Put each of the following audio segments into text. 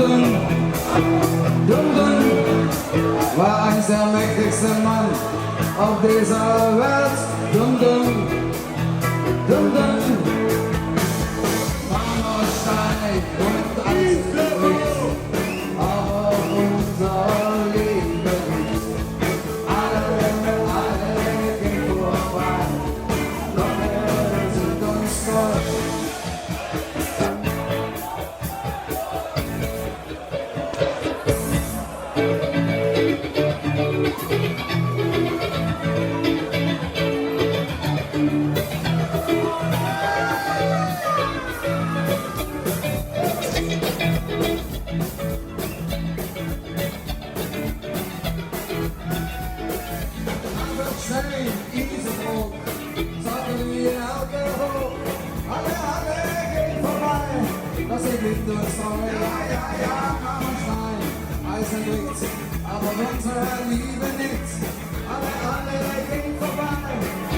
dum, dum, dum, war einst der mächtigste Mann auf dieser Welt. Dum, dum, dum, dum. Marmorstein und Eisenbricht, aber unser Leben nicht. Alle gehen vorbei, doch wir sind uns treu. Eisenbricht, aber unsere Liebe nicht. Alle gehen vorbei,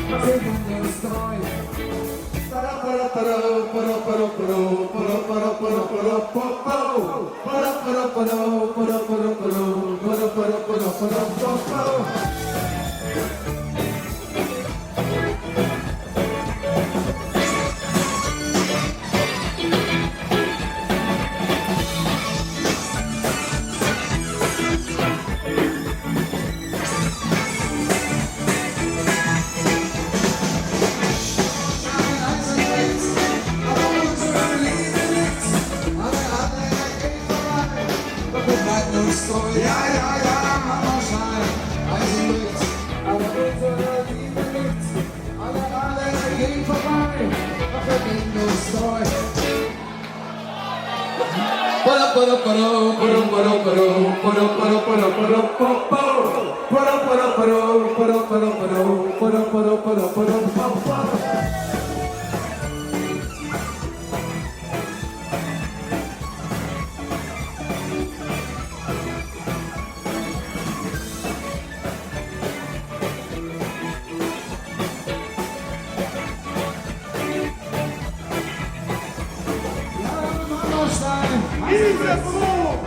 wir sind uns treu. Ja, ja, ja, Marmorstein, Eisenbricht, aber unsere Liebe nicht. Alle gehen vorbei, doch wir gehen uns treu.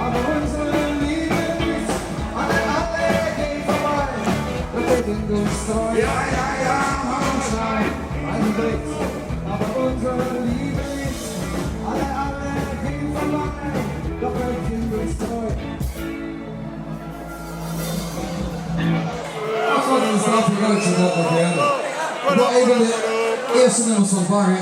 Aber unsere Liebe nicht. Alle gehen vorbei, doch wir sind uns treu. Ja, ja, ja, Marmorstein, Eisenbricht, aber unsere Liebe nicht. Alle gehen vorbei, doch wir sind uns treu. Dat was een straffe grootste dat nog even. Nog even de eerste nummers van Vargen.